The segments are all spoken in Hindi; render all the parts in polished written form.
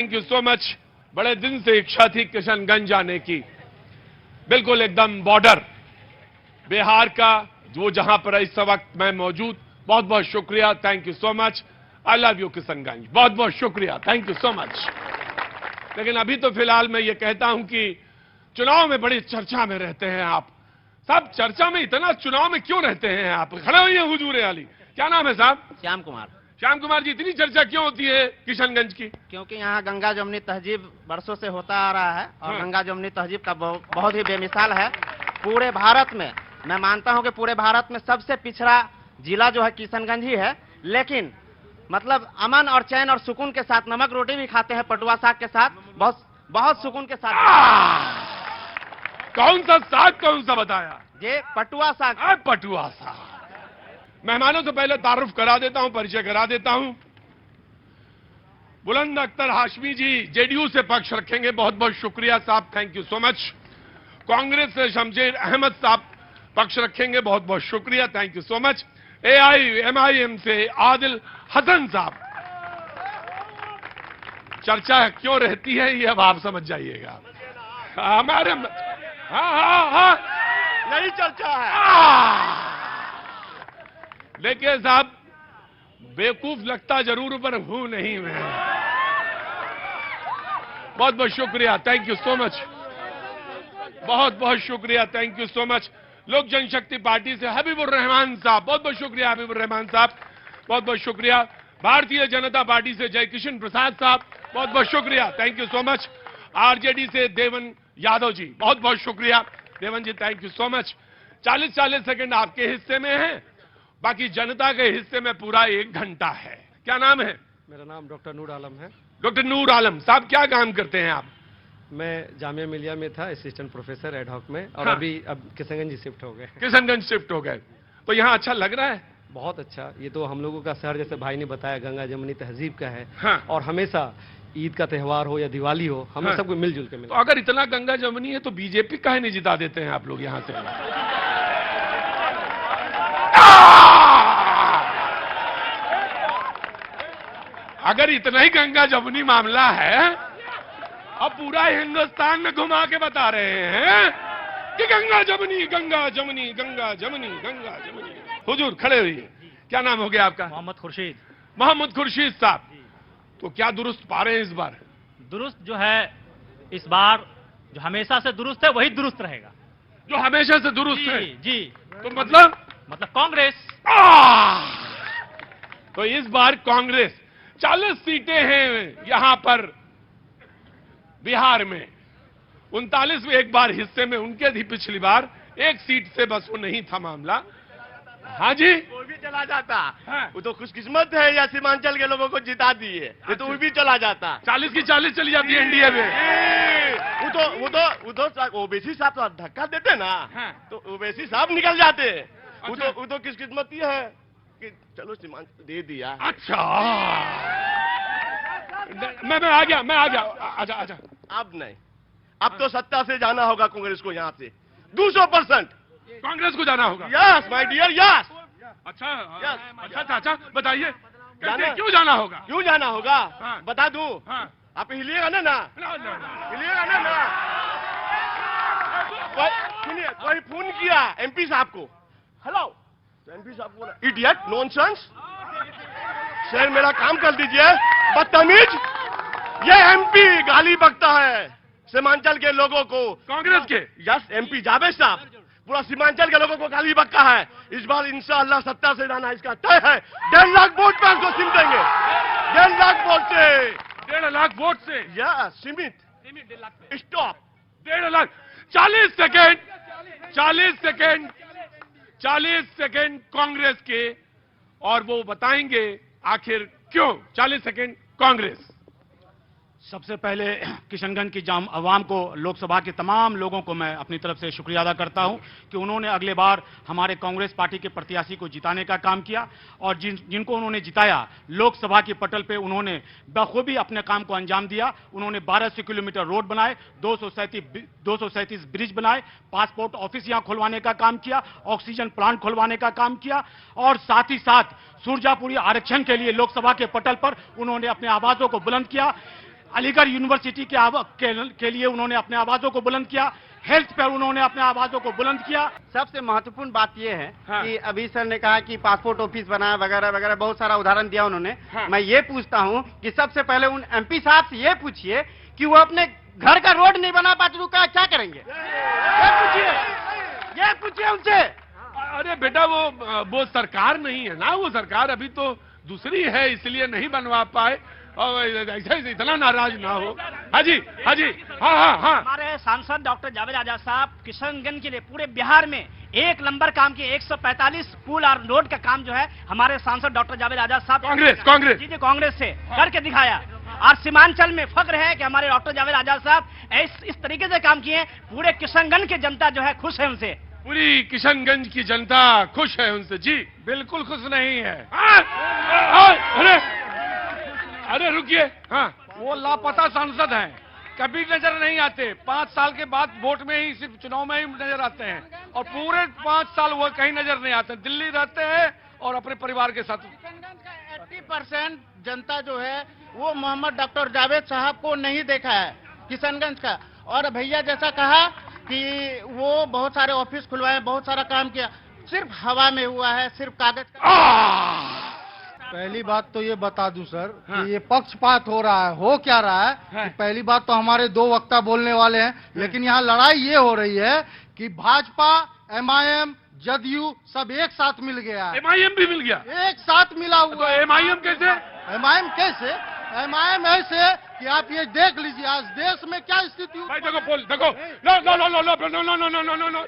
Thank you so much. बड़े दिन से इच्छा थी किशनगंज आने की, बिल्कुल एकदम बॉर्डर बिहार का, वो जहां पर इस वक्त मैं मौजूद। बहुत बहुत शुक्रिया, thank you so much. I love you Kishanganj, बहुत बहुत शुक्रिया, थैंक यू सो मच। लेकिन अभी तो फिलहाल मैं ये कहता हूं कि चुनाव में बड़ी चर्चा में रहते हैं आप साहब। चर्चा में इतना चुनाव में क्यों रहते हैं आप? खड़े हुए हैं हुजूर आली। क्या नाम है साहब? श्याम कुमार। श्याम कुमार जी, इतनी चर्चा क्यों होती है किशनगंज की? क्योंकि यहाँ गंगा जमुनी तहजीब वर्षों से होता आ रहा है और हाँ। गंगा जमुनी तहजीब का बहुत ही बेमिसाल है पूरे भारत में। मैं मानता हूँ कि पूरे भारत में सबसे पिछड़ा जिला जो है किशनगंज ही है, लेकिन मतलब अमन और चैन और सुकून के साथ नमक रोटी भी खाते हैं पटुआ साग के साथ, बहुत बहुत सुकून के साथ। कौन सा साग, कौन सा बताया? ये पटुआ साग। पटुआ साग। मेहमानों से पहले तारुफ करा देता हूं, परिचय करा देता हूं। बुलंद अख्तर हाशमी जी जेडीयू से पक्ष रखेंगे, बहुत बहुत शुक्रिया साहब, thank you so much. Congress से शमशेर अहमद साहब पक्ष रखेंगे, बहुत बहुत शुक्रिया, thank you so much. AIMIM से आदिल हसन साहब। चर्चा क्यों रहती है ये अब आप समझ जाइएगा। हमारे हाँ यही चर्चा है। देखिए साहब, बेवकूफ लगता जरूर पर हूं नहीं मैं। बहुत बहुत शुक्रिया, थैंक यू सो मच, बहुत बहुत शुक्रिया, थैंक यू सो मच। लोक जनशक्ति पार्टी से हबीबुर रहमान साहब, बहुत बहुत शुक्रिया हबीबुर रहमान साहब, बहुत बहुत शुक्रिया। भारतीय जनता पार्टी से जय किशन प्रसाद साहब, बहुत बहुत शुक्रिया, thank you so much. RJD से देवन यादव जी, बहुत बहुत शुक्रिया Devan ji, thank you so much. 40-40 second आपके हिस्से में है, बाकी जनता के हिस्से में पूरा 1 घंटा है। क्या नाम है? मेरा नाम डॉक्टर नूर आलम है। डॉक्टर नूर आलम साहब, क्या काम करते हैं आप? मैं जामिया मिलिया में था असिस्टेंट प्रोफेसर एडहॉक में, और हाँ। अब किशनगंज शिफ्ट हो गए। किशनगंज शिफ्ट हो गए, तो यहाँ अच्छा लग रहा है? बहुत अच्छा। ये तो हम लोगों का शहर, जैसे भाई ने बताया, गंगा जमुनी तहजीब का है। हाँ। और हमेशा ईद का त्यौहार हो या दिवाली हो, हम हाँ। सबको मिलजुल के तो मिलते। अगर इतना गंगा जमुनी है तो बीजेपी काहे नहीं जिता देते हैं आप लोग यहाँ से? अगर इतना ही गंगा जमुनी मामला है, अब पूरा हिंदुस्तान में घुमा के बता रहे हैं कि गंगा जमुनी गंगा जमुनी गंगा जमुनी गंगा जमुनी। हुजूर खड़े हुइए, क्या नाम हो गया आपका? मोहम्मद खुर्शीद। मोहम्मद खुर्शीद साहब, तो क्या दुरुस्त पा रहे हैं इस बार? दुरुस्त जो है इस बार, जो हमेशा से दुरुस्त है वही दुरुस्त रहेगा। जो हमेशा से दुरुस्त है? जी। तो मतलब कांग्रेस। तो इस बार कांग्रेस 40 सीटें हैं यहां पर बिहार में, 39 में एक बार हिस्से में उनके थी पिछली बार, 1 सीट से बस वो नहीं था मामला। हाँ जी, कोई भी चला जाता। हाँ। वो तो खुशकिस्मत है या सीमांचल के लोगों को जिता दिए, ये तो वो भी चला जाता। 40 की 40 चली जाती है एनडीए में। वो तो ओबीसी साहब तो धक्का देते ना, हाँ। तो ओबीसी साहब निकल जाते। अच्छा। वो तो किस्मती है कि चलो सीमांचल दे दिया। अच्छा, मैं आ गया। आजा। अब नहीं, अब तो सत्ता से जाना होगा कांग्रेस को यहाँ से 200%। कांग्रेस को जाना होगा? Yes my dear, yes. अच्छा, बताइए जाना- क्यों जाना होगा? क्यों जाना होगा? हाँ। बता दूं? हाँ। आप हिलिएगा ना? हिलिएगा ना? सुनिए, कोई फोन किया एमपी साहब को, हेलो, तो एमपी साहब बोला इडियट, नॉनसेंस, सर मेरा काम कर दीजिए, बदतमीज। ये एमपी गाली बकता है सीमांचल के लोगों को। कांग्रेस के? यस, एमपी जावेद साहब पूरा सीमांचल के लोगों को गाली बकता है। इस बार इंशाअल्लाह सत्ता से जाना इसका तय है। 1.5 लाख वोट पर उसको सिम देंगे, 1.5 लाख वोट से। 1.5 लाख वोट से? यस, सीमित, स्टॉप। 1.5 लाख। 40 सेकेंड कांग्रेस के, और वो बताएंगे आखिर क्यों। 40 सेकेंड कांग्रेस। सबसे पहले किशनगंज की जाम अवाम को, लोकसभा के तमाम लोगों को मैं अपनी तरफ से शुक्रिया अदा करता हूं कि उन्होंने अगले बार हमारे कांग्रेस पार्टी के प्रत्याशी को जिताने का काम किया, और जिनको उन्होंने जिताया लोकसभा के पटल पे उन्होंने बखूबी अपने काम को अंजाम दिया। उन्होंने 1200 किलोमीटर रोड बनाए, 237 ब्रिज बनाए, पासपोर्ट ऑफिस यहां खुलवाने का काम किया, ऑक्सीजन प्लांट खुलवाने का काम किया, और साथ ही साथ सुरजापुरी आरक्षण के लिए लोकसभा के पटल पर उन्होंने अपने आवाजों को बुलंद किया। अलीगढ़ यूनिवर्सिटी के लिए उन्होंने अपने आवाजों को बुलंद किया, हेल्थ पर उन्होंने अपने आवाजों को बुलंद किया। सबसे महत्वपूर्ण बात यह है हाँ। कि अभी सर ने कहा कि पासपोर्ट ऑफिस बना वगैरह वगैरह, बहुत सारा उदाहरण दिया उन्होंने। हाँ। मैं ये पूछता हूँ कि सबसे पहले उन एमपी साहब से ये पूछिए कि वो अपने घर का रोड नहीं बना पाते तो क्या करेंगे, ये पूछिए उनसे। अरे बेटा वो सरकार नहीं है ना, वो सरकार अभी तो दूसरी है, इसलिए नहीं बनवा पाए। और ऐसे इतना नाराज ना हो। हाजी हाजी, हाँ हाँ हाँ। हमारे सांसद डॉक्टर जावेद आजाद साहब किशनगंज के लिए पूरे बिहार में एक नंबर काम किए। 145 पुल और रोड का काम जो है हमारे सांसद डॉक्टर जावेद आजाद साहब कांग्रेस जी कांग्रेस से करके दिखाया। और सीमांचल में फख्र है कि हमारे डॉक्टर जावेद आजाद साहब इस तरीके से काम किए। पूरे किशनगंज की जनता जो है खुश है उनसे। पूरी किशनगंज की जनता खुश है उनसे। जी बिल्कुल खुश नहीं है। अरे रुकिए। हाँ, वो लापता सांसद हैं, कभी नजर नहीं आते। 5 साल के बाद वोट में ही, सिर्फ चुनाव में ही नजर आते हैं, और पूरे 5 साल वो कहीं नजर नहीं आते। दिल्ली रहते हैं और अपने परिवार के साथ। 80% जनता जो है वो मोहम्मद डॉक्टर जावेद साहब को नहीं देखा है किशनगंज का। और भैया जैसा कहा कि वो बहुत सारे ऑफिस खुलवाए, बहुत सारा काम किया, सिर्फ हवा में हुआ है, सिर्फ कागज का। पहली बात तो ये बता दूं सर कि ये पक्षपात हो रहा है। हो क्या रहा है कि पहली बात तो हमारे 2 वक्ता बोलने वाले हैं, लेकिन यहाँ लड़ाई ये हो रही है कि भाजपा, एमआईएम, जदयू सब एक साथ मिल गया है। एमआईएम भी मिल गया, एक साथ मिला तो हुआ है। एमआईएम कैसे? एमआईएम कैसे? एमआईएम ऐसे कि आप ये देख लीजिए आज देश में क्या स्थिति। भाई देखो, नो,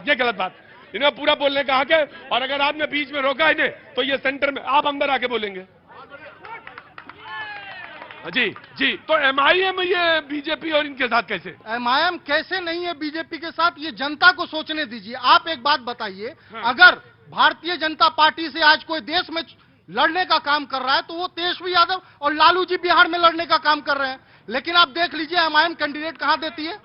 ये गलत बात। इन्हें पूरा बोलने का हक है, और अगर आपने बीच में रोका इन्हें तो ये सेंटर में आप अंदर आके बोलेंगे। जी, तो एमआईएम ये बीजेपी और इनके साथ कैसे? एमआईएम कैसे नहीं है बीजेपी के साथ, ये जनता को सोचने दीजिए। आप एक बात बताइए, अगर भारतीय जनता पार्टी से आज कोई देश में लड़ने का काम कर रहा है तो वो तेजस्वी यादव और लालू जी बिहार में लड़ने का काम कर रहे हैं। लेकिन आप देख लीजिए एमआईएम कैंडिडेट कहां देती है,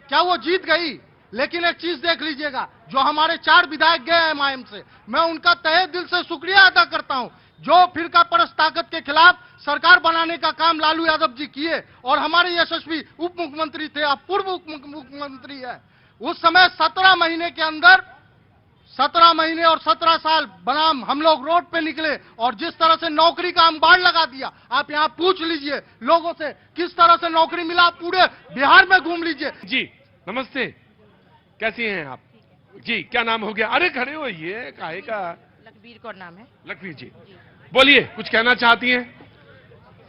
क्या वो जीत गई? लेकिन एक चीज देख लीजिएगा, जो हमारे 4 विधायक गए एमआईएम से, मैं उनका तहे दिल से शुक्रिया अदा करता हूं। जो फिरका परस्त ताकत के खिलाफ सरकार बनाने का काम लालू यादव जी किए, और हमारे यशस्वी उप मुख्यमंत्री थे, अब पूर्व उप मुख्यमंत्री है। उस समय 17 महीने के अंदर 17 महीने और 17 साल बनाम हम लोग रोड पे निकले, और जिस तरह से नौकरी का अंबाड़ लगा दिया। आप यहाँ पूछ लीजिए लोगों से किस तरह से नौकरी मिला, पूरे बिहार में घूम लीजिए। जी नमस्ते, कैसी हैं आप? जी क्या नाम हो गया? अरे खड़े हो, ये काहे का? लखबीर कौर नाम है। लखबीर जी बोलिए, कुछ कहना चाहती हैं?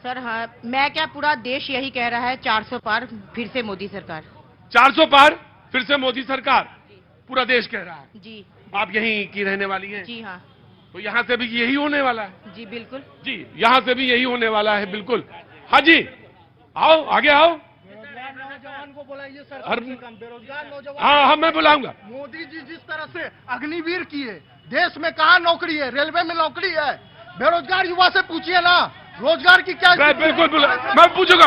सर हाँ, मैं क्या पूरा देश यही कह रहा है, 400 पार फिर से मोदी सरकार। 400 पार फिर से मोदी सरकार, पूरा देश कह रहा है। जी आप यहीं की रहने वाली हैं? जी हाँ तो यहाँ से भी यही होने वाला है? जी बिल्कुल। जी यहाँ से भी यही होने वाला है, बिल्कुल। हाँ जी, आओ आगे आओ। नौजवान को बोलाइए सर, बेरोजगार नौजवान। हाँ, मैं बुलाऊंगा। मोदी जी जिस तरह से अग्निवीर किए, देश में कहाँ नौकरी है? रेलवे में नौकरी है। बेरोजगार युवा से पूछिए ना, रोजगार की क्या? बिल्कुल, मैं पूछूंगा।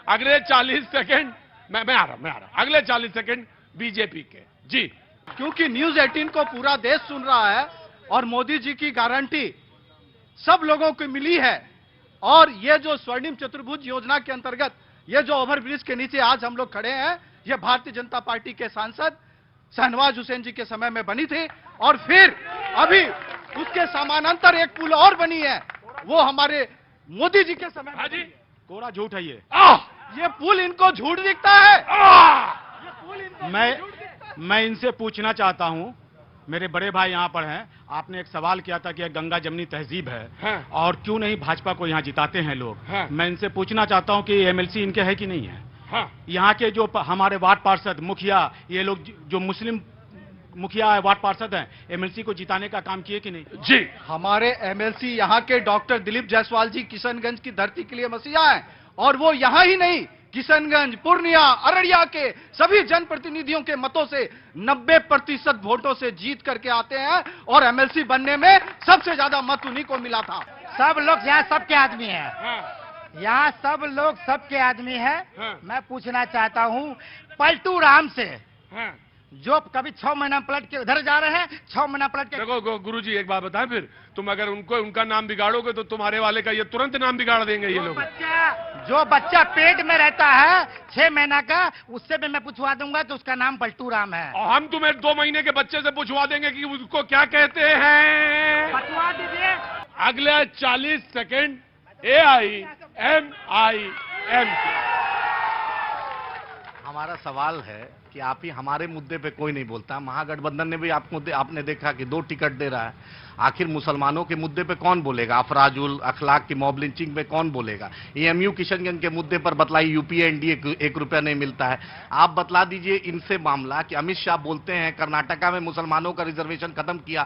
अगले 40 सेकंड मैं आ रहा हूँ। अगले 40 सेकंड बीजेपी के। जी, क्योंकि न्यूज 18 को पूरा देश सुन रहा है, और मोदी जी की गारंटी सब लोगों को मिली है। और ये जो स्वर्णिम चतुर्भुज योजना के अंतर्गत ये जो ओवरब्रिज के नीचे आज हम लोग खड़े हैं, ये भारतीय जनता पार्टी के सांसद शहनवाज हुसैन जी के समय में बनी थी, और फिर अभी उसके समानांतर एक पुल और बनी है, वो हमारे मोदी जी के समय में। जी कोरा झूठ है ये पुल इनको झूठ दिखता है। मैं इनसे पूछना चाहता हूं, मेरे बड़े भाई यहाँ पर हैं, आपने एक सवाल किया था कि यह गंगा जमनी तहजीब है, हाँ। और क्यों नहीं भाजपा को यहाँ जिताते हैं लोग। हाँ। मैं इनसे पूछना चाहता हूं कि एमएलसी इनके है कि नहीं है? हाँ। यहाँ के जो हमारे वार्ड पार्षद, मुखिया, ये लोग जो मुस्लिम मुखिया वार्ड पार्षद हैं, एमएलसी को जिताने का काम किए कि नहीं? जी, हमारे एमएलसी यहाँ के डॉक्टर दिलीप जायसवाल जी किशनगंज की धरती के लिए मसीहा हैं, और वो यहाँ ही नहीं, किशनगंज, पूर्णिया, अररिया के सभी जनप्रतिनिधियों के मतों से 90% वोटों से जीत करके आते हैं, और एमएलसी बनने में सबसे ज्यादा मत उन्हीं को मिला था। सब लोग यहाँ सबके आदमी है, हाँ। यहाँ सब लोग सबके आदमी है। हाँ। मैं पूछना चाहता हूँ पलटू राम से हाँ। जो कभी 6 महीना पलट के उधर जा रहे हैं, 6 महीना पलट के। देखो गुरुजी एक बात बताएं, फिर तुम अगर उनका नाम बिगाड़ोगे तो तुम्हारे वाले का ये तुरंत नाम बिगाड़ देंगे ये लोग। जो बच्चा पेट में रहता है 6 महीना का, उससे भी मैं पूछवा दूंगा तो उसका नाम पलटू राम है। और हम तुम्हें 2 महीने के बच्चे से पूछवा देंगे कि उसको क्या कहते हैं। पूछवा दीजिए। अगले 40 सेकंड AIMIM। हमारा सवाल है कि आप ही, हमारे मुद्दे पे कोई नहीं बोलता। महागठबंधन ने भी आपने देखा कि 2 टिकट दे रहा है। आखिर मुसलमानों के मुद्दे पे कौन बोलेगा? अफराजुल अखलाक की मॉब लिंचिंग पे कौन बोलेगा? EMU किशनगंज के मुद्दे पर बतलाइए, यूपीए एनडीए को 1 रुपया नहीं मिलता है। आप बतला दीजिए इनसे मामला कि अमित शाह बोलते हैं कर्नाटका में मुसलमानों का रिजर्वेशन खत्म किया,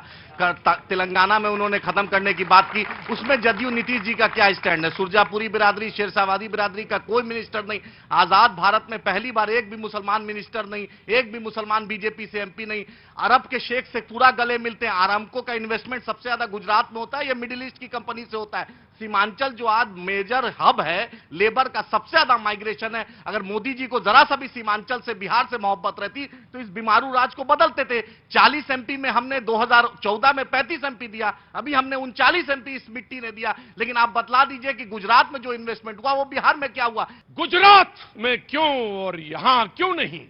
तेलंगाना में उन्होंने खत्म करने की बात की, उसमें जदयू नीतीश जी का क्या स्टैंड है? सुरजापुरी बिरादरी, शेरशाहवादी बिरादरी का कोई मिनिस्टर नहीं। आजाद भारत में पहली बार एक भी मुसलमान मिनिस्टर नहीं, एक भी मुसलमान बीजेपी से MP नहीं। अरब के शेख से पूरा गले मिलते हैं। आरामको का इन्वेस्टमेंट सबसे ज्यादा गुजरात में होता है या मिडिल ईस्ट की कंपनी से होता है? सीमांचल जो आज मेजर हब है, लेबर का सबसे ज्यादा माइग्रेशन है। अगर मोदी जी को जरा सा भी सीमांचल से, बिहार से मोहब्बत रहती तो इस बीमारू राज को बदलते थे। 40 MP में हमने 2014 में 35 MP दिया, अभी हमने 39 MP इस मिट्टी ने दिया। लेकिन आप बतला दीजिए कि गुजरात में जो इन्वेस्टमेंट हुआ वो बिहार में क्या हुआ? गुजरात में क्यों और यहां क्यों नहीं?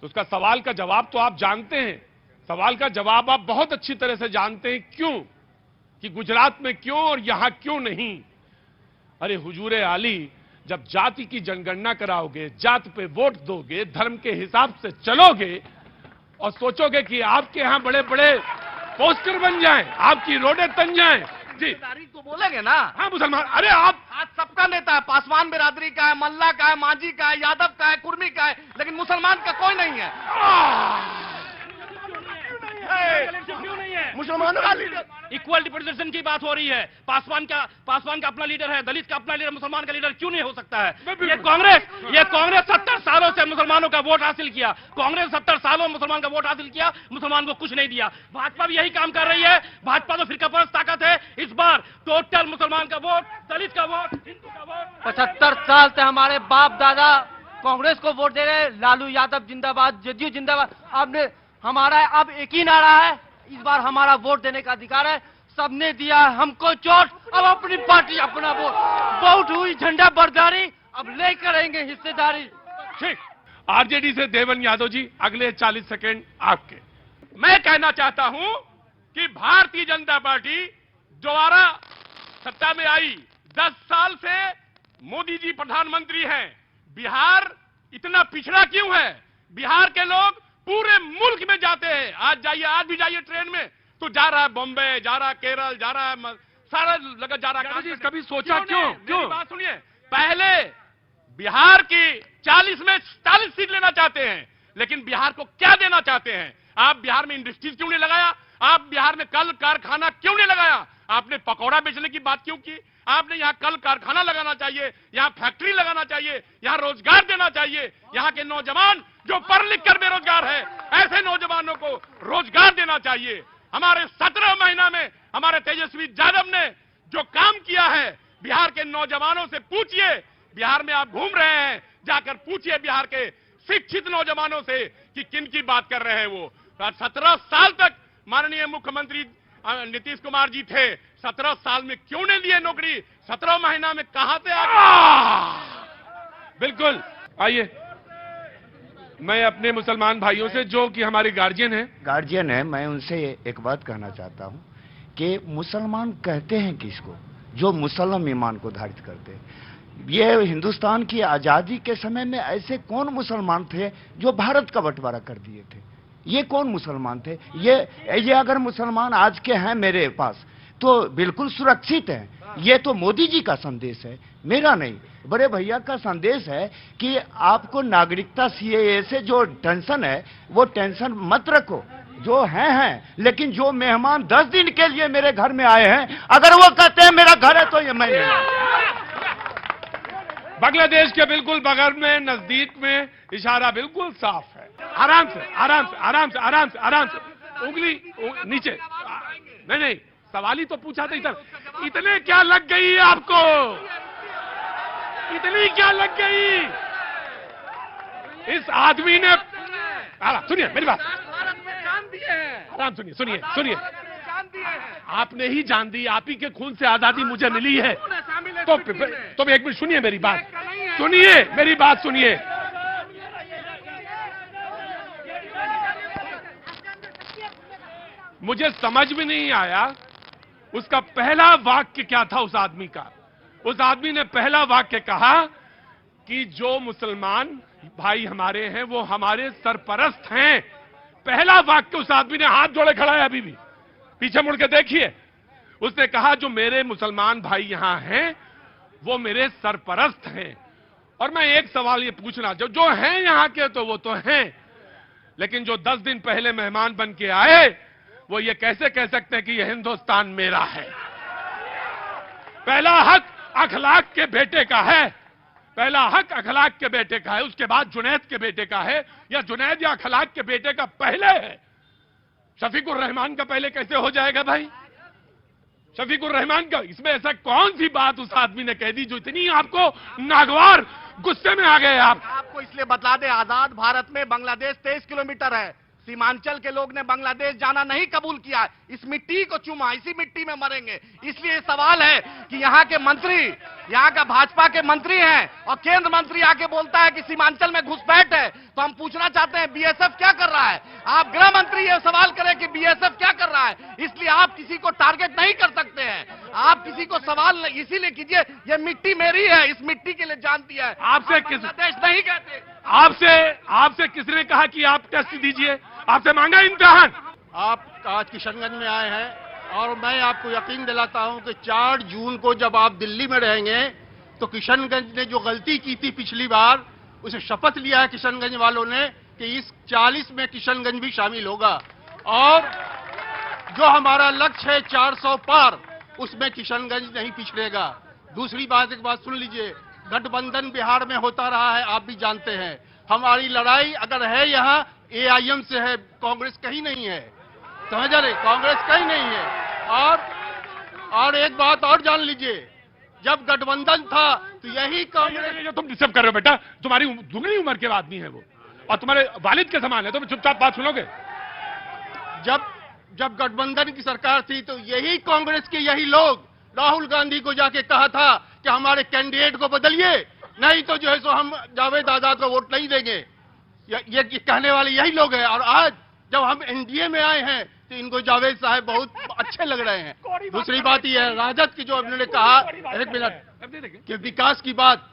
तो उसका सवाल का जवाब तो आप जानते हैं। सवाल का जवाब आप बहुत अच्छी तरह से जानते हैं क्यों, कि गुजरात में क्यों और यहां क्यों नहीं। अरे हुजूरे आली, जब जाति की जनगणना कराओगे, जात पे वोट दोगे, धर्म के हिसाब से चलोगे और सोचोगे कि आपके यहां बड़े बड़े पोस्टर बन जाएं, आपकी रोडें तन जाएं, जी तारीख तो बोलेंगे ना। हाँ मुसलमान, अरे आप आज सबका नेता है, पासवान बिरादरी का है, मल्ला का है, मांझी का है, यादव का है, कुर्मी का है, लेकिन मुसलमान का कोई नहीं है। मुसलमानों का लीडर, इक्वल रिप्रेजेंटेशन की बात हो रही है। पासवान का अपना लीडर है, दलित का अपना लीडर, मुसलमान का लीडर क्यों नहीं हो सकता है? ये कांग्रेस 70 सालों से मुसलमानों का वोट हासिल किया। कांग्रेस 70 सालों मुसलमान का वोट हासिल किया, मुसलमान को कुछ नहीं दिया। भाजपा भी यही काम कर रही है। भाजपा तो फिरका परस्त ताकत है। इस बार टोटल मुसलमान का वोट, दलित का वोट, हिंदू का वोट। 75 साल से हमारे बाप दादा कांग्रेस को वोट दे रहे हैं। लालू यादव जिंदाबाद, जदयू जिंदाबाद। आपने हमारा अब एक ही नारा है, इस बार हमारा वोट देने का अधिकार है। सबने दिया हमको चोट, अब अपनी पार्टी अपना वोट। बहुत हुई झंडा बरदारी, अब ले करेंगे हिस्सेदारी। ठीक, आरजेडी से देवन यादव जी, अगले 40 सेकंड आपके। मैं कहना चाहता हूं कि भारतीय जनता पार्टी दोबारा सत्ता में आई, 10 साल से मोदी जी प्रधानमंत्री हैं। बिहार इतना पिछड़ा क्यों है? बिहार के लोग पूरे मुल्क में जाते हैं। आज जाइए, आज भी जाइए ट्रेन में तो जा रहा है बॉम्बे, जा रहा है केरल, जा रहा है सारा जगह जा रहा है। कभी सोचा क्यों? बात सुनिए, पहले बिहार की 40 में 47 सीट लेना चाहते हैं, लेकिन बिहार को क्या देना चाहते हैं? आप बिहार में इंडस्ट्रीज क्यों नहीं लगाया? आप बिहार में कल कारखाना क्यों नहीं लगाया? आपने पकौड़ा बेचने की बात क्यों की? आपने यहाँ कल कारखाना लगाना चाहिए, यहाँ फैक्ट्री लगाना चाहिए, यहाँ रोजगार देना चाहिए। यहाँ के नौजवान जो पढ़ लिख कर बेरोजगार है, ऐसे नौजवानों को रोजगार देना चाहिए। हमारे 17 महीना में हमारे तेजस्वी यादव ने जो काम किया है, बिहार के नौजवानों से पूछिए। बिहार में आप घूम रहे हैं, जाकर पूछिए बिहार के शिक्षित नौजवानों से कि किन की बात कर रहे हैं वो। 17 साल तक माननीय मुख्यमंत्री नीतीश कुमार जी थे, 17 साल में क्यों नहीं लिए नौकरी? 17 महीना में कहां से आ गए? बिल्कुल, आइए मैं अपने मुसलमान भाइयों से, जो कि हमारे गार्जियन है, मैं उनसे एक बात कहना चाहता हूं कि मुसलमान कहते हैं किसको? जो मुसलम ईमान को धारित करते हैं। ये हिंदुस्तान की आजादी के समय में ऐसे कौन मुसलमान थे जो भारत का बंटवारा कर दिए थे? ये कौन मुसलमान थे? ये अगर मुसलमान आज के हैं मेरे पास तो बिल्कुल सुरक्षित हैं। ये तो मोदी जी का संदेश है, मेरा नहीं, बड़े भैया का संदेश है कि आपको नागरिकता CAA से जो टेंशन है वो टेंशन मत रखो। जो हैं, लेकिन जो मेहमान 10 दिन के लिए मेरे घर में आए हैं, अगर वो कहते हैं मेरा घर है तो ये मैं नहीं। बांग्लादेश के बिल्कुल बगल में, नजदीक में, इशारा बिल्कुल साफ है। आराम से, आराम से, आराम से, आराम से, आराम से, उंगली नीचे। नहीं, सवाल ही तो पूछा था। इधर इतने क्या लग गई है आपको? इतनी क्या लग गई? इस आदमी ने आराम सुनिए मेरी बात, भारत में जान दिए हैं, आराम सुनिए, सुनिए सुनिए। जान दिए हैं। आपने ही जान दी, आप ही के खून से आजादी मुझे मिली है। शामिल है तो इस मिट्टी में। तुम एक मिनट सुनिए मेरी बात, सुनिए मेरी बात सुनिए। मुझे समझ में नहीं आया उसका पहला वाक्य क्या था उस आदमी का। उस आदमी ने पहला वाक्य कहा कि जो मुसलमान भाई हमारे हैं वो हमारे सरपरस्त हैं। पहला वाक्य उस आदमी ने हाथ जोड़े खड़ा है, अभी भी पीछे मुड़ के देखिए। उसने कहा जो मेरे मुसलमान भाई यहां हैं वो मेरे सरपरस्त हैं। और मैं एक सवाल ये पूछना जो हैं यहां के तो वो तो हैं, लेकिन जो 10 दिन पहले मेहमान बन के आए वो ये कैसे कह सकते हैं कि ये हिंदुस्तान मेरा है। पहला हक अखलाक के बेटे का है, पहला हक अखलाक के बेटे का है, उसके बाद जुनैद के बेटे का है, या जुनैद या अखलाक के बेटे का पहले है। शफीकुर रहमान का पहले कैसे हो जाएगा भाई? शफीकुर रहमान का, इसमें ऐसा कौन सी बात उस आदमी ने कह दी जो इतनी आपको नागवार गुस्से में आ गए आप? आपको इसलिए बता दें, आजाद भारत में बांग्लादेश 23 किलोमीटर है। सीमांचल के लोग ने बांग्लादेश जाना नहीं कबूल किया, इस मिट्टी को चूमा, इसी मिट्टी में मरेंगे। इसलिए सवाल है कि यहाँ के मंत्री, यहाँ का भाजपा के मंत्री हैं और केंद्र मंत्री आके बोलता है कि सीमांचल में घुसपैठ है, तो हम पूछना चाहते हैं बीएसएफ क्या कर रहा है? आप गृह मंत्री ये सवाल करें कि बीएसएफ क्या कर रहा है। इसलिए आप किसी को टारगेट नहीं कर सकते हैं, आप किसी को सवाल इसीलिए कीजिए, ये मिट्टी मेरी है, इस मिट्टी के लिए जान दिया है। आपसे किस देश नहीं कहते, आपसे किसने कहा कि आप टेस्ट दीजिए? आपसे मांगा इम्तिहान? आप आज किशनगंज में आए हैं और मैं आपको यकीन दिलाता हूं कि 4 जून को जब आप दिल्ली में रहेंगे तो किशनगंज ने जो गलती की थी पिछली बार, उसे शपथ लिया है किशनगंज वालों ने कि इस 40 में किशनगंज भी शामिल होगा। और जो हमारा लक्ष्य है 400 पार, उसमें किशनगंज नहीं पिछड़ेगा। दूसरी बात, एक बात सुन लीजिए, गठबंधन बिहार में होता रहा है, आप भी जानते हैं। हमारी लड़ाई अगर है यहाँ एआईएम से है, कांग्रेस कहीं नहीं है, समझ रहे? कांग्रेस कहीं नहीं है। और एक बात और जान लीजिए, जब गठबंधन था तो यही कांग्रेस, जो तुम डिस्टर्ब कर रहे हो बेटा, तुम्हारी दुगनी उम्र के आदमी है वो, और तुम्हारे वालिद के समान है, तुम चुपचाप बात सुनोगे। जब गठबंधन की सरकार थी तो यही कांग्रेस के यही लोग राहुल गांधी को जाके कहा था कि हमारे कैंडिडेट को बदलिए, नहीं तो जो है सो हम जावेद आजाद को वोट नहीं देंगे। ये कहने वाले यही लोग हैं। और आज जब हम एनडीए में आए हैं तो इनको जावेद साहब बहुत अच्छे लग रहे हैं। दूसरी बात यह है, राजद की जो उन्होंने कहा, एक मिनट, कि विकास की बात,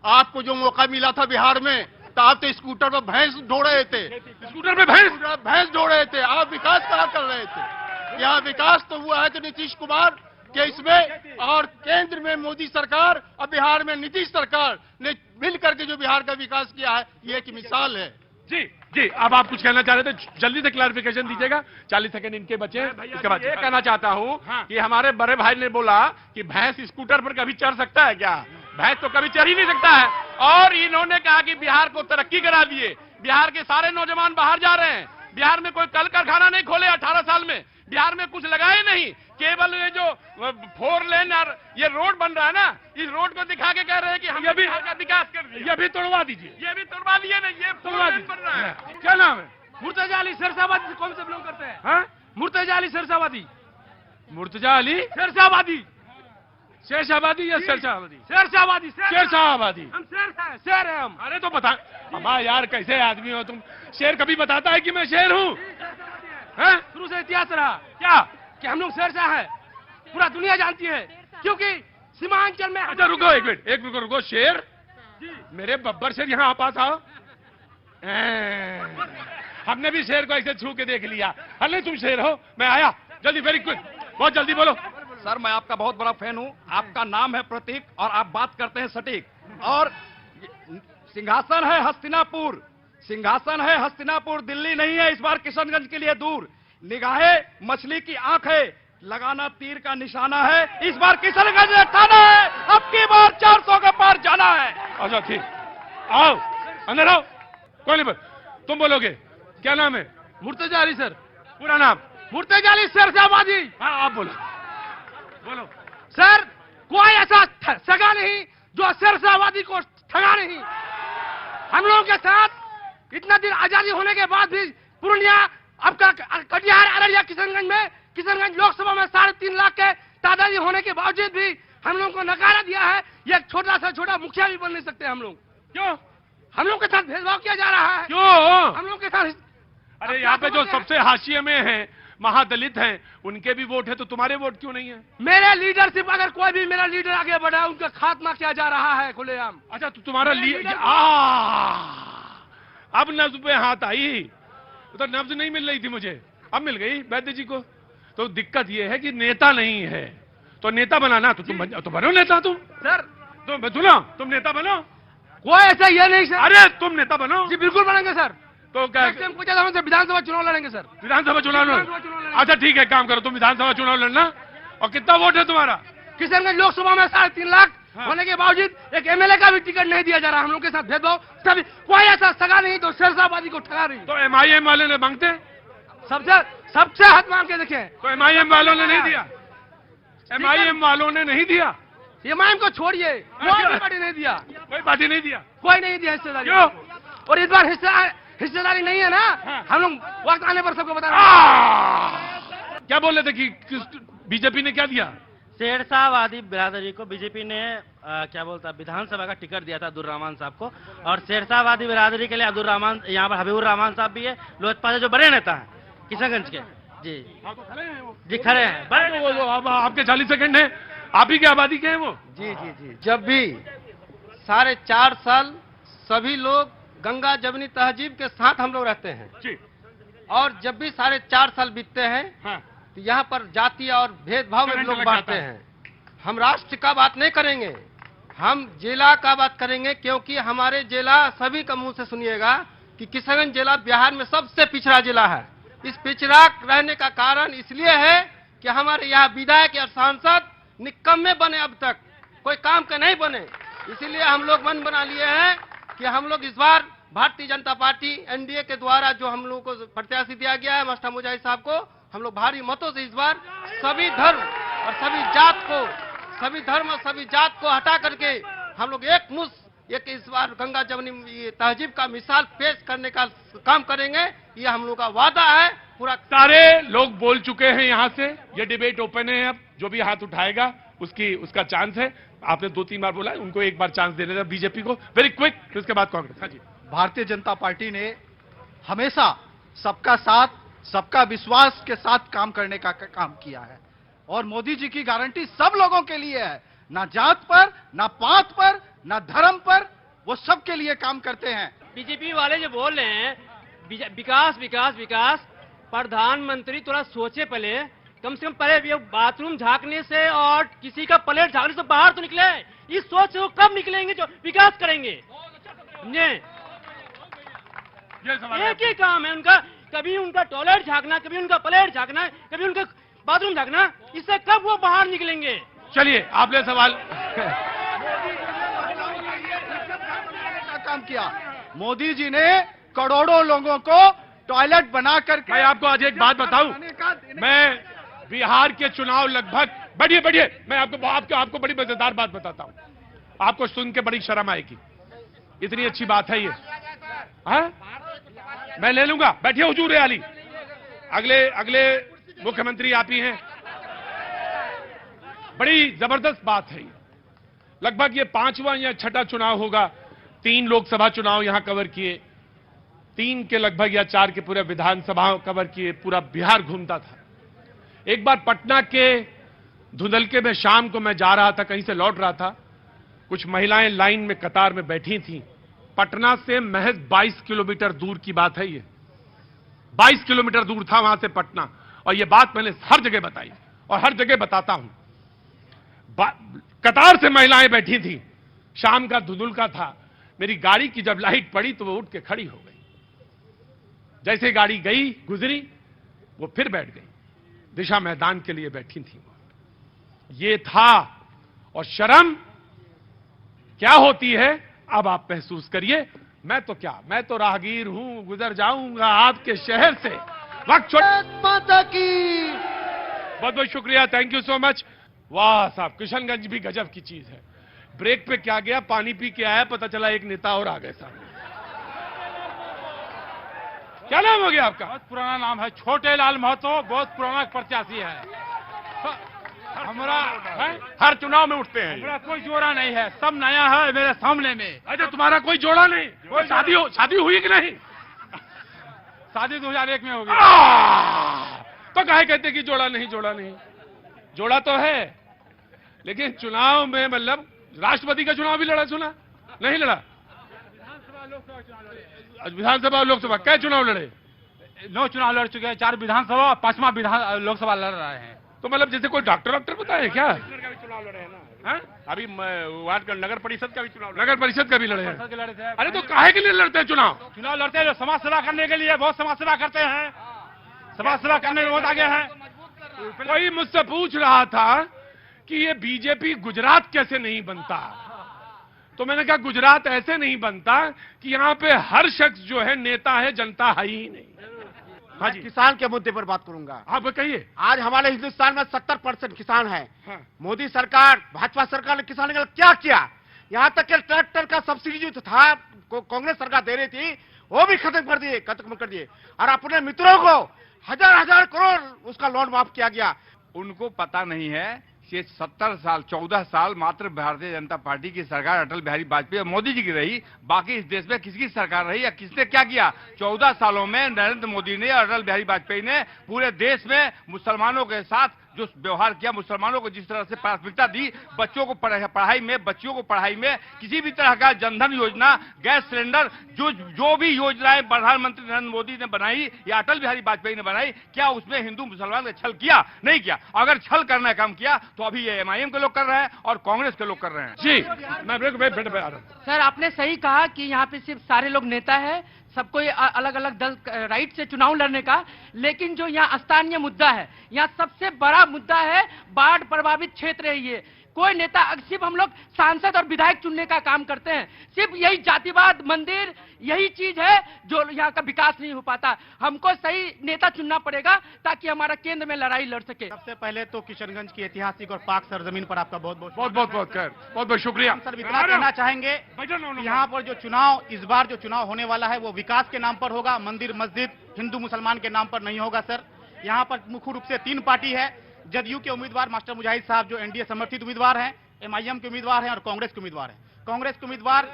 आपको जो मौका मिला था बिहार में तो आप तो स्कूटर पर भैंस ढो रहे थे, स्कूटर पे भैंस ढो रहे थे, आप विकास कहाँ कर रहे थे? यहाँ विकास तो हुआ है तो नीतीश कुमार के इसमें, और केंद्र में मोदी सरकार और बिहार में नीतीश सरकार ने मिल करके जो बिहार का विकास किया है, ये एक मिसाल है। जी, अब आप कुछ कहना चाह रहे थे, जल्दी से क्लैरिफिकेशन दीजिएगा, 40 सेकंड इनके बचे। इसके बाद ये कहना चाहता हूं कि हमारे बड़े भाई ने बोला कि भैंस स्कूटर पर कभी चढ़ सकता है क्या? भैंस तो कभी चढ़ ही नहीं सकता है। और इन्होंने कहा कि बिहार को तरक्की करा दिए, बिहार के सारे नौजवान बाहर जा रहे हैं, बिहार में कोई कल कारखाना नहीं खोले 18 साल में, बिहार में कुछ लगाए नहीं, केवल ये जो 4 लेन और ये रोड बन रहा है ना, इस रोड को दिखा के कह रहे हैं कि हम बिहार का विकास कर दिया। ये भी तोड़वा दीजिए, ये भी तोड़वा दिए ना, ये 4 लेन बन रहा है। क्या नाम है? मुर्तजा अली शेरशाहबादी कौन से बिलोंग करते हैं? हाँ? मुर्तजा अली शेरशाहबादी, मुर्तजा अली शेरशाहबादी, शेरशाहबादी या शेरशाहबादी? शेरशाहबादी, शेरशाहबादी। हम शेर है हम। अरे तो बता, अम्मा यार कैसे आदमी हो तुम? शेर कभी बताता है कि मैं शेर हूँ? शुरू से इतिहास रहा क्या कि हम लोग शेरशाह है, पूरा दुनिया जानती है, क्योंकि सीमांचल में। अच्छा रुको एक मिनट, रुको। शेर, मेरे बब्बर शेर यहाँ पास आओ। हमने भी शेर को ऐसे छू के देख लिया। अरे तुम शेर हो, मैं आया जल्दी, वेरी क्विक, बहुत जल्दी बोलो। सर मैं आपका बहुत बड़ा फैन हूँ, आपका नाम है प्रतीक और आप बात करते हैं सटीक। और सिंहासन है हस्तिनापुर, सिंहासन है हस्तिनापुर, दिल्ली नहीं है इस बार किशनगंज के लिए दूर। निगाहें मछली की आंख है, लगाना तीर का निशाना है, इस बार किशनगंज में ठाना है, अब की बार 400 के पार जाना है। अच्छा ठीक, आओ अंदर आओ। कोई नहीं, तुम बोलोगे, क्या नाम है? मुर्तजा अली सर। पूरा नाम? मुर्तजा अली शेरशाहबादी। हाँ आप बोलो सर, कोई ऐसा सगा नहीं जो शेरशाहबादी को ठगा नहीं। हम लोगों के साथ इतना दिन आजादी होने के बाद भी पूर्णिया, आपका कटिहार, अररिया, किशनगंज लोकसभा में 3.5 लाख के तादाद होने के बावजूद भी हम लोगों को नकारा दिया है। ये छोटा सा छोटा मुखिया भी बन नहीं सकते हम लोग। क्यों? हम लोग के साथ भेदभाव किया जा रहा है। क्यों? हम लोग के साथ, अरे यहाँ पे जो सबसे हाशिए में हैं, महादलित हैं, उनके भी वोट है, तो तुम्हारे वोट क्यों नहीं है? मेरे लीडरशिप, अगर कोई भी मेरा लीडर आगे बढ़ा, उनका खात्मा किया जा रहा है खुलेआम। अच्छा, तो तुम्हारा अब नब्ज पे हाथ आई, तो नब्ज नहीं मिल रही थी मुझे, अब मिल गई वैद्य जी को। तो दिक्कत ये है कि नेता नहीं है, तो नेता बनाना, तो तुम तो बनो नेता। तुम सर, सुनो, तुम नेता बनो। कोई ऐसा ये नहीं सर। अरे तुम नेता बनो। जी बिल्कुल बनेंगे सर। तो क्या हमसे विधानसभा चुनाव लड़ेंगे सर। विधानसभा चुनाव लड़ना? अच्छा ठीक है, काम करो, तुम विधानसभा चुनाव लड़ना। और कितना वोट है तुम्हारा? किशनगंज लोकसभा में 3.5 लाख होने के बावजूद एक एमएलए का भी टिकट नहीं दिया जा रहा। हम लोग के साथ भेदभाव, सभी कोई ऐसा सगा नहीं तो शेरशाहबादी को ठगा रही। तो MIM वाले ने मांगते, सबसे हाथ मांग के देखे, तो MIM वालों ने नहीं दिया। MIM वालों ने नहीं दिया। MIM को छोड़िए, कोई पार्टी नहीं दिया। कोई पार्टी नहीं दिया? कोई नहीं दिया हिस्सेदारी। क्यों? और इस बार हिस्सेदारी नहीं है ना। हम लोग वक्त आने पर सबको बता रहे हैं। क्या बोल रहे थे कि बीजेपी ने क्या दिया? शेरशाहवादी बिरादरी को बीजेपी ने क्या बोलता विधानसभा का टिकट दिया था अब्दुल रहमान साहब को। और शेरशाहवादी बिरादरी के लिए अब्दुल रहमान, यहाँ पर हबीबुर रहमान साहब भी है, लोजपा से जो बड़े नेता हैं किशनगंज के। जी जी खड़े हैं। वो आपके 40 सेकंड है, आप ही की आबादी के हैं वो। जी जी जी। जब भी 4.5 साल सभी लोग गंगा जमुनी तहजीब के साथ हम लोग रहते हैं जी। और जब भी 4.5 साल बीतते हैं, हाँ। तो यहाँ पर जाति और भेदभाव में लोग बांटते हैं। हम राष्ट्र का बात नहीं करेंगे, हम जिला का बात करेंगे, क्योंकि हमारे जिला, सभी का मुंह से सुनिएगा कि किशनगंज जिला बिहार में सबसे पिछड़ा जिला है। इस पिछड़ा रहने का कारण इसलिए है कि हमारे यहाँ विधायक और सांसद निकम्मे बने, अब तक कोई काम के नहीं बने। इसीलिए हम लोग मन बना लिए हैं कि हम लोग इस बार भारतीय जनता पार्टी NDA के द्वारा जो हम लोगों को प्रत्याशी दिया गया है मास्टर मुजाहिद साहब को, हम लोग भारी मतों से इस बार सभी धर्म और सभी जात को, सभी धर्म और सभी जात को हटा करके हम लोग एक इस बार गंगा जमुनी तहजीब का मिसाल पेश करने का काम करेंगे। ये हम लोग का वादा है। पूरा सारे लोग बोल चुके हैं यहाँ से, ये डिबेट ओपन है। अब जो भी हाथ उठाएगा उसका चांस है। आपने 2-3 बार बोला, उनको एक बार चांस देने था बीजेपी को। वेरी क्विक, फिर उसके बाद कांग्रेस। हाँ जी। भारतीय जनता पार्टी ने हमेशा सबका साथ, सबका विश्वास के साथ काम करने का काम किया है और मोदी जी की गारंटी सब लोगों के लिए है, ना जात पर, ना पात पर, ना धर्म पर, वो सबके लिए काम करते हैं। बीजेपी वाले जो बोल रहे हैं विकास विकास विकास, प्रधानमंत्री थोड़ा सोचे पहले, कम से कम पहले बाथरूम झांकने से और किसी का प्लेट झांकने से बाहर तो निकले। इस सोच से वो कब निकलेंगे जो विकास करेंगे? एक ही काम है उनका, कभी उनका टॉयलेट झांकना, कभी उनका प्लेट झांकना, कभी उनका बाथरूम झांकना। इससे कब वो बाहर निकलेंगे? चलिए, आपने सवाल काम किया। मोदी जी ने करोड़ों लोगों को टॉयलेट बनाकर, मैं आपको आज एक बात बताऊं, मैं बिहार के चुनाव लगभग, बढ़िए, मैं आपको बड़ी मजेदार बात बताता हूं, आपको सुन के बड़ी शर्म आएगी। इतनी अच्छी बात है ये। हाँ, मैं ले लूंगा, बैठिए हुजूर आली। अगले मुख्यमंत्री आप ही हैं। बड़ी जबरदस्त बात है ये। लगभग ये 5वां या 6ठा चुनाव होगा। 3 लोकसभा चुनाव यहां कवर किए, 3 के लगभग या 4 के पूरे विधानसभा कवर किए, पूरा बिहार घूमता था। एक बार पटना के धुंधलके में शाम को मैं जा रहा था, कहीं से लौट रहा था, कुछ महिलाएं लाइन में कतार में बैठी थीं। पटना से महज 22 किलोमीटर दूर की बात है ये, 22 किलोमीटर दूर था वहां से पटना। और ये बात मैंने हर जगह बताई और हर जगह बताता हूं। कतार से महिलाएं बैठी थी, शाम का धुंधलका था। मेरी गाड़ी की जब लाइट पड़ी तो वो उठ के खड़ी हो गई। जैसे गाड़ी गई, गुजरी, वो फिर बैठ गई। दिशा मैदान के लिए बैठी थी वो। ये था। और शर्म क्या होती है अब आप महसूस करिए। मैं तो राहगीर हूं, गुजर जाऊंगा आपके शहर से। वक्त माता की बहुत बहुत शुक्रिया, थैंक यू सो मच। वाह साहब, किशनगंज भी गजब की चीज है। ब्रेक पे क्या गया, पानी पी के आया, पता चला एक नेता और आ गए साहब। क्या नाम हो गया आपका? बहुत पुराना नाम है, छोटे लाल महतो, बहुत पुराना प्रत्याशी है। हमारा हर चुनाव में उठते हैं। हमारा कोई जोड़ा नहीं है, सब नया है मेरे सामने में। अच्छा, तुम्हारा कोई जोड़ा नहीं? कोई शादी हुई कि नहीं? शादी 2001 में हो गई। तो काहे कहते कि जोड़ा नहीं? जोड़ा तो है, लेकिन चुनाव में मतलब राष्ट्रपति का चुनाव भी लड़ा, सुना नहीं लड़ा? विधानसभा और लोकसभा क्या चुनाव लड़े? 9 चुनाव लड़ चुके हैं, 4 विधानसभा, 5वां विधान लोकसभा लड़ रहे हैं। तो मतलब जैसे कोई डॉक्टर बताए क्या? चुनाव लड़े हैं ना। हाँ? अभी वार्ड का नगर परिषद का भी चुनाव नगर परिषद का भी लड़े हैं। लड़े थे। अरे तो काहे के लिए लड़ते हैं चुनाव? चुनाव लड़ते हैं समाज सेवा करने के लिए, बहुत समाज सेवा करते हैं, समाज सेवा करने में बहुत आगे हैं। कोई मुझसे पूछ रहा था कि ये बीजेपी गुजरात कैसे नहीं बनता, तो मैंने कहा गुजरात ऐसे नहीं बनता कि यहाँ पे हर शख्स जो है नेता है, जनता है ही नहीं। हाँ जी, किसान के मुद्दे पर बात करूंगा। आप कहिए। आज हमारे हिंदुस्तान में 70% किसान हैं। हाँ। मोदी सरकार, भाजपा सरकार ने किसानों के लिए क्या किया? यहाँ तक कि ट्रैक्टर का सब्सिडी जो था कांग्रेस सरकार दे रही थी, वो भी खत्म कर दिए और अपने मित्रों को हजार करोड़ उसका लोन माफ किया गया। उनको पता नहीं है कि 14 साल मात्र भारतीय जनता पार्टी की सरकार अटल बिहारी वाजपेयी और मोदी जी की रही, बाकी इस देश में किसकी सरकार रही या किसने क्या किया? 14 सालों में नरेंद्र मोदी ने और अटल बिहारी वाजपेयी ने पूरे देश में मुसलमानों के साथ जो व्यवहार किया, मुसलमानों को जिस तरह से प्राथमिकता दी, बच्चों को पढ़ाई में किसी भी तरह का जनधन योजना, गैस सिलेंडर, जो भी योजनाएं प्रधानमंत्री नरेंद्र मोदी ने बनाई या अटल बिहारी वाजपेयी ने बनाई, क्या उसमें हिंदू मुसलमान ने छल किया? नहीं किया। अगर छल करने का काम किया तो अभी ये MIM के लोग कर रहे हैं और कांग्रेस के लोग कर रहे हैं। जी, मैं सर, आपने सही कहा कि यहाँ पे सिर्फ सारे लोग नेता है, सबको अलग अलग दल राइट से चुनाव लड़ने का, लेकिन जो यहाँ स्थानीय मुद्दा है, यहाँ सबसे बड़ा मुद्दा है बाढ़ प्रभावित क्षेत्र है। ये कोई नेता सिर्फ हम लोग सांसद और विधायक चुनने का काम करते हैं, सिर्फ यही जातिवाद, मंदिर, यही चीज है जो यहाँ का विकास नहीं हो पाता। हमको सही नेता चुनना पड़ेगा ताकि हमारा केंद्र में लड़ाई लड़ सके। सबसे पहले तो किशनगंज की ऐतिहासिक और पाक सरजमीन पर आपका बहुत शुक्रिया। सर, इतना कहना चाहेंगे यहाँ पर जो चुनाव, इस बार जो चुनाव होने वाला है वो विकास के नाम पर होगा, मंदिर मस्जिद हिंदू मुसलमान के नाम पर नहीं होगा। सर, यहाँ पर मुख्य रूप से 3 पार्टी है। जदयू के उम्मीदवार मास्टर मुजाहिद साहब जो NDA समर्थित उम्मीदवार हैं, MIM के उम्मीदवार हैं और कांग्रेस के उम्मीदवार हैं। कांग्रेस के उम्मीदवार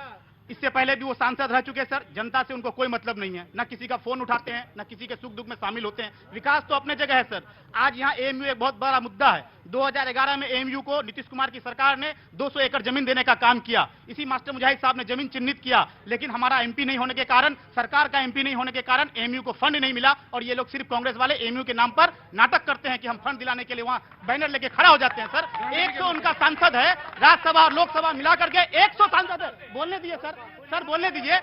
इससे पहले भी वो सांसद रह चुके। सर, जनता से उनको कोई मतलब नहीं है, न किसी का फोन उठाते हैं, न किसी के सुख दुख में शामिल होते हैं। विकास तो अपने जगह है सर। आज यहाँ AMU एक बहुत बड़ा मुद्दा है। 2011 में AMU को नीतीश कुमार की सरकार ने 200 एकड़ जमीन देने का काम किया। इसी मास्टर मुजाहिद साहब ने जमीन चिन्हित किया, लेकिन हमारा MP नहीं होने के कारण, सरकार का MP नहीं होने के कारण AMU को फंड नहीं मिला और ये लोग सिर्फ कांग्रेस वाले AMU के नाम पर नाटक करते हैं कि हम फंड दिलाने के लिए वहाँ बैनर लेके खड़ा हो जाते हैं। सर, 100 उनका सांसद है, राज्यसभा और लोकसभा मिला करके 100 सांसद है। बोलने दीजिए सर, बोलने दीजिए।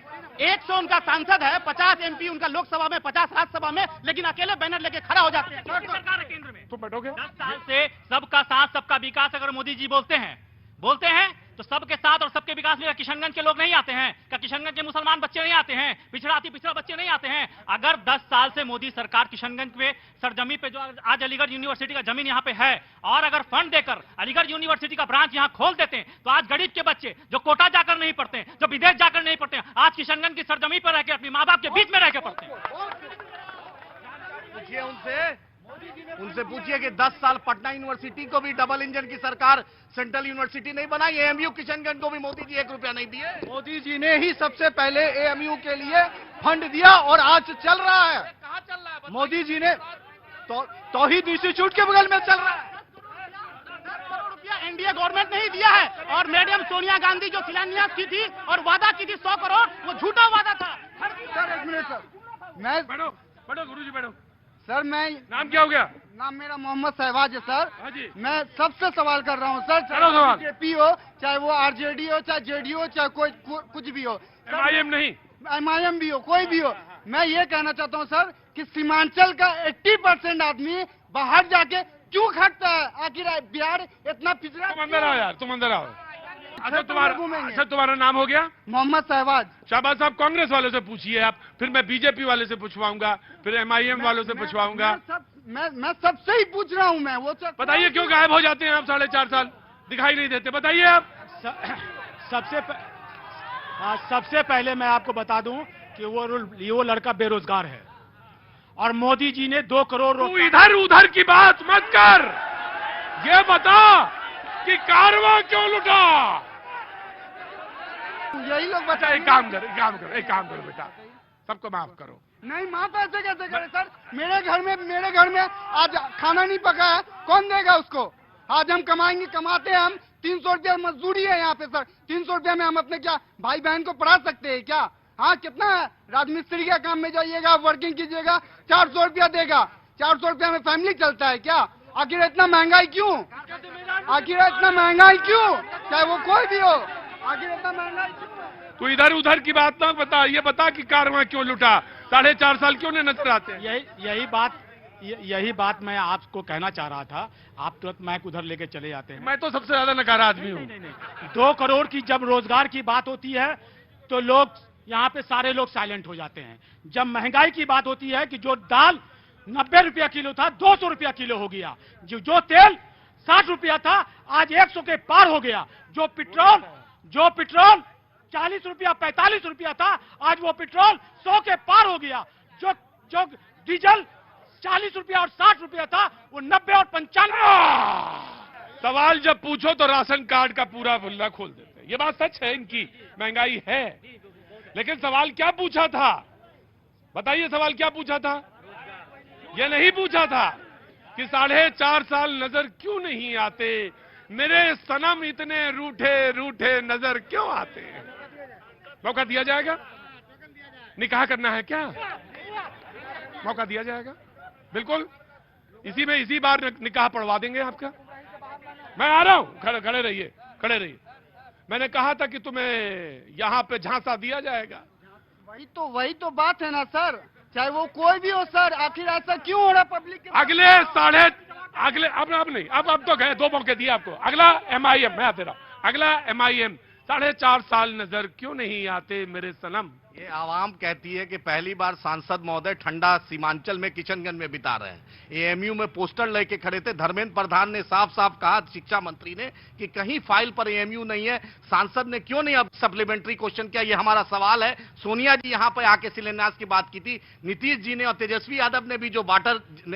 100 उनका सांसद है, 50 MP उनका लोकसभा में, 50 राज्यसभा में, लेकिन अकेले बैनर लेके खड़ा हो जाते हैं। सरकार है केंद्र में। तुम बैठोगे? 10 साल से सबका साथ सबका विकास अगर मोदी जी बोलते हैं तो सबके साथ और सबके विकास में किशनगंज के लोग नहीं आते हैं? क्या किशनगंज के मुसलमान बच्चे नहीं आते हैं? पिछड़ा बच्चे नहीं आते हैं? अगर 10 साल से मोदी सरकार किशनगंज पे सरजमी पे जो आज अलीगढ़ यूनिवर्सिटी का जमीन यहाँ पे है, और अगर फंड देकर अलीगढ़ यूनिवर्सिटी का ब्रांच यहाँ खोल देते हैं, तो आज गरीब के बच्चे जो कोटा जाकर नहीं पढ़ते हैं, जो विदेश जाकर नहीं पढ़ते हैं, आज किशनगंज की सरजमी पर रहकर अपने माँ बाप के बीच में रहकर पढ़ते हैं। पूछिए उनसे पूछिए कि 10 साल पटना यूनिवर्सिटी को भी डबल इंजन की सरकार सेंट्रल यूनिवर्सिटी नहीं बनाई, AMU किशनगंज को भी मोदी जी 1 रुपया नहीं दिए। मोदी जी ने ही सबसे पहले AMU के लिए फंड दिया और आज चल रहा है। कहाँ चल रहा है? मोदी जी ने तौहीद इंस्टीट्यूट के बगल में चल रहा है। NDA गवर्नमेंट नहीं दिया है और मैडम सोनिया गांधी जो शिलान्यास की थी और वादा की थी 100 करोड़, वो झूठा वादा था। सर, 1 मिनट सर, मैं बैठो गुरुजी बैठो। सर, मैं नाम क्या हो गया? नाम मेरा मोहम्मद शहबाज है सर। हाँ जी। मैं सबसे सवाल कर रहा हूँ सर, करो सवाल। चाहे BJP हो, चाहे वो RJD हो, चाहे JD हो, चाहे कोई कुछ भी हो, MIM नहीं, MIM भी हो, कोई भी हो, मैं ये कहना चाहता हूँ सर कि सीमांचल का 80% आदमी बाहर जाके क्यों खटता है? आखिर बिहार इतना पिछड़ा। तुम अंदर आओ यार, तुम अंदर आओ। अच्छा, तुम्हारा नाम हो गया? मोहम्मद शहबाज। शाहबाज साहब, कांग्रेस वालों से पूछिए आप, फिर मैं BJP वाले से पूछवाऊंगा, फिर MIM वालों से पूछवाऊंगा। मैं सबसे ही पूछ रहा हूँ। मैं वो बताइए क्यों गायब हो जाते हैं आप? 4.5 साल दिखाई नहीं देते, बताइए आप। सबसे पहले मैं आपको बता दूं कि वो लड़का बेरोजगार है। और मोदी जी ने 2 करोड़ तू इधर उधर की बात मत कर, ये बता कि कारवां क्यों लुटा। यही लोग अच्छा एक काम करो बेटा, सबको माफ करो। नहीं माफ ऐसे कैसे करे सर? मेरे घर में आज खाना नहीं पका है, कौन देगा उसको? आज हम कमाते हैं, हम 300 रुपया मजदूरी है यहाँ पे सर। 300 रुपया में हम अपने क्या भाई बहन को पढ़ा सकते हैं क्या? हाँ कितना है? राजमिस्त्री का काम में जाइएगा, वर्किंग कीजिएगा, 400 रुपया देगा। 400 रुपया में फैमिली चलता है क्या? आखिर इतना महंगाई क्यों? चाहे वो कोई भी हो, आखिर इतना महंगाई क्यों? तू इधर उधर की बात ना बता, ये बता कि कारवां क्यों लुटा, 4.5 साल क्यों नहीं नजर आते? यही बात मैं आपको कहना चाह रहा था। आप तुरंत माइक उधर लेके चले जाते हैं। मैं तो सबसे ज्यादा नकारा आदमी हूँ। 2 करोड़ की जब रोजगार की बात होती है तो लोग यहाँ पे सारे लोग साइलेंट हो जाते हैं। जब महंगाई की बात होती है कि जो दाल 90 रुपया किलो था 200 रुपया किलो हो गया, जो तेल 60 रुपया था आज 100 के पार हो गया, जो पेट्रोल 40 रुपया 45 रुपया था आज वो पेट्रोल 100 के पार हो गया, जो डीजल 40 रुपया और 60 रुपया था वो 90 और 95। सवाल जब पूछो तो राशन कार्ड का पूरा बुल्ला खोल देते हैं। ये बात सच है, इनकी महंगाई है, लेकिन सवाल क्या पूछा था? बताइए सवाल क्या पूछा था? ये नहीं पूछा था कि 4.5 साल नजर क्यों नहीं आते, मेरे सनम इतने रूठे रूठे नजर क्यों आते हैं। मौका दिया जाएगा? निकाह करना है क्या? मौका दिया जाएगा, बिल्कुल इसी बार निकाह पढ़वा देंगे आपका। मैं आ रहा हूं, खड़े रहिए। मैंने कहा था कि तुम्हें यहां पे झांसा दिया जाएगा। वही तो बात है ना सर, चाहे वो कोई भी हो सर, आखिर ऐसा क्यों हो रहा पब्लिक के? अब तो गए, 2 मौके दिए आपको। अगला MIM, मैं आते रहा, अगला MIM 4.5 साल नजर क्यों नहीं आते मेरे सनम। ये आवाम कहती है कि पहली बार सांसद महोदय ठंडा सीमांचल में किशनगंज में बिता रहे हैं। AMU में पोस्टर लेके खड़े थे, धर्मेंद्र प्रधान ने साफ साफ कहा, शिक्षा मंत्री ने, कि कहीं फाइल पर AMU नहीं है। सांसद ने क्यों नहीं अब सप्लीमेंट्री क्वेश्चन किया, ये हमारा सवाल है। सोनिया जी यहाँ पे आके शिलान्यास की बात की थी, नीतीश जी ने और तेजस्वी यादव ने भी, जो वाटर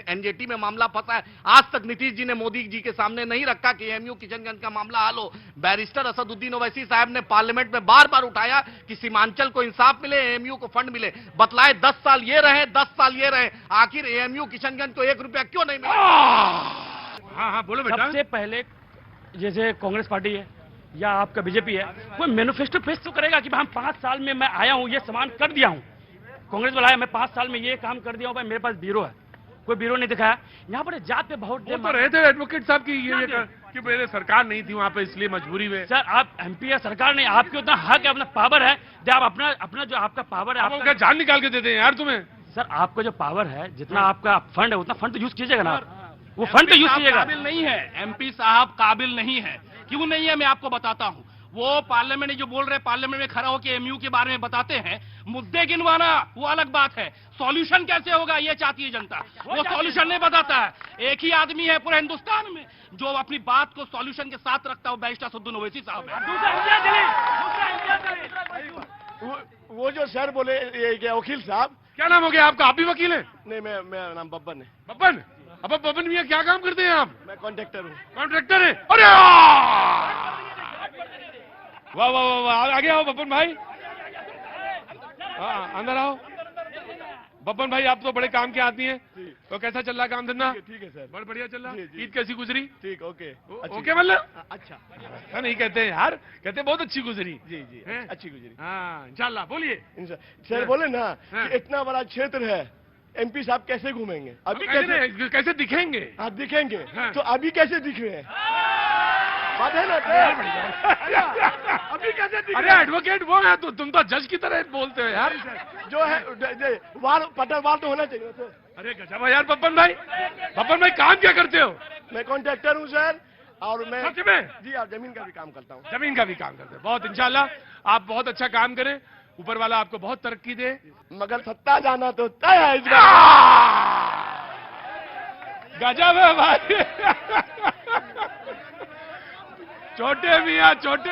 NJT में मामला फंसा है, आज तक नीतीश जी ने मोदी जी के सामने नहीं रखा कि AMU किशनगंज का मामला हल हो। बैरिस्टर असदुद्दीन ओवैसी साहब ने पार्लियामेंट में बार बार उठाया कि सीमांचल को इंसाफ मिले, AMU को फंड मिले। बतलाए 10 साल ये रहे, आखिर AMU किशनगंज को 1 रुपया क्यों नहीं मिला? हाँ बोलो बेटा। सबसे पहले जैसे कांग्रेस पार्टी है या आपका बीजेपी है, कोई मैनिफेस्टो पेश तो करेगा कि हम 5 साल में मैं आया हूं, ये सामान कर दिया हूं। कांग्रेस वाला है, मैं 5 साल में ये काम कर दिया हूं, भाई मेरे पास ब्यूरो है, कोई ब्यूरो नहीं दिखाया। यहाँ पर जात पे बहुत वो तो रहे थे एडवोकेट साहब की ये कि मेरे सरकार नहीं थी वहाँ पे, इसलिए मजबूरी में। सर आप MP है, सरकार नहीं, आपके उतना हक है, अपना पावर है, जब आप अपना जो आपका पावर है, आपका जान निकाल के देते हैं यार तुम्हें। सर आपका जो पावर है, जितना आपका फंड है उतना फंड तो यूज कीजिएगा ना, वो फंड तो यूज कीजिएगा। काबिल नहीं है MP साहब, काबिल नहीं है। क्यों नहीं है मैं आपको बताता हूँ। वो पार्लियामेंट में जो बोल रहे, पार्लियामेंट में खड़ा होकर MU के बारे में बताते हैं, मुद्दे गिनवाना वो अलग बात है, सॉल्यूशन कैसे होगा ये चाहती है जनता, वो सॉल्यूशन नहीं बताता है। एक ही आदमी है पूरे हिंदुस्तान में जो अपनी बात को सॉल्यूशन के साथ रखता है, बैरिस्टर असदुद्दीन ओवैसी साहब है। वो जो सर बोले, ये वकील साहब, क्या नाम हो गया आपका? आप भी वकील हैं? नहीं, मेरा नाम बब्बन है। बब्बन? अब बब्बन भैया क्या काम करते हैं आप? मैं कॉन्ट्रैक्टर हूँ। कॉन्ट्रैक्टर है? अरे वाह वाह वाह वाह, आगे आओ बब्बन भाई, अंदर आओ। बब्बन भाई आप तो बड़े काम के आदमी हैं, तो कैसा चल रहा काम धंधा? ठीक है सर, बड़ा बढ़िया चल रहा। ईद कैसी गुजरी? ठीक, ओके ओके मतलब अच्छा नहीं कहते हैं यार, कहते बहुत अच्छी गुजरी। जी अच्छी गुजरी। हाँ इंशाल्लाह, बोलिए। सर बोले ना कि इतना बड़ा क्षेत्र है, MP साहब कैसे घूमेंगे? अभी कैसे दिखेंगे? आप दिखेंगे तो अभी कैसे दिख रहे हैं? बात है ना? अभी कैसे दिख? अरे एडवोकेट वो है, तो तुम तो जज की तरह बोलते हो यार। जो है वाल तो होना चाहिए सर। अरे गजब है यार बब्बन भाई काम क्या करते हो? मैं कॉन्ट्रैक्टर हूँ सर, और मैं सच में? जी आप जमीन का भी काम करता हूँ। जमीन का भी काम करते हैं, बहुत इंशाल्लाह आप बहुत अच्छा काम करें, ऊपर वाला आपको बहुत तरक्की दे। मगर सत्ता जाना तो तय है इस बार। गजब है भाई। छोटे मियाँ छोटे,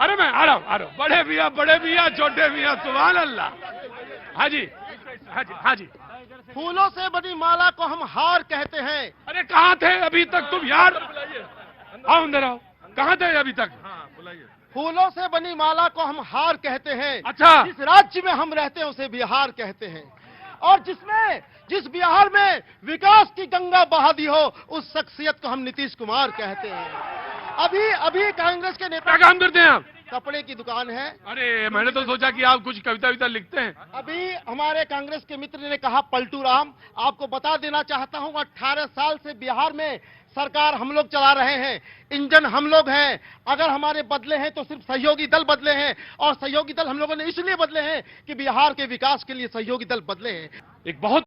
अरे मैं आ रहा हूँ। बड़े मियाँ छोटे मियाँ, सुभान अल्लाह। हाँ जी। फूलों से बनी माला को हम हार कहते हैं। अरे कहाँ थे अभी तक तुम यार? आओ अंदर आओ, कहाँ थे अभी तक? फूलों से बनी माला को हम हार कहते हैं। अच्छा। जिस राज्य में हम रहते हैं उसे बिहार कहते हैं, और जिस बिहार में विकास की गंगा बहा दी हो उस शख्सियत को हम नीतीश कुमार कहते हैं। अभी कांग्रेस के नेता, क्या काम करते हैं आप? कपड़े की दुकान है। अरे मैंने तो सोचा कि आप कुछ कविता लिखते हैं। अभी हमारे कांग्रेस के मित्र ने कहा पलटू राम, आपको बता देना चाहता हूं 18 साल से बिहार में सरकार हम लोग चला रहे हैं, इंजन हम लोग हैं। अगर हमारे बदले हैं तो सिर्फ सहयोगी दल बदले हैं, और सहयोगी दल हम लोगों ने इसलिए बदले हैं कि बिहार के विकास के लिए सहयोगी दल बदले हैं। एक बहुत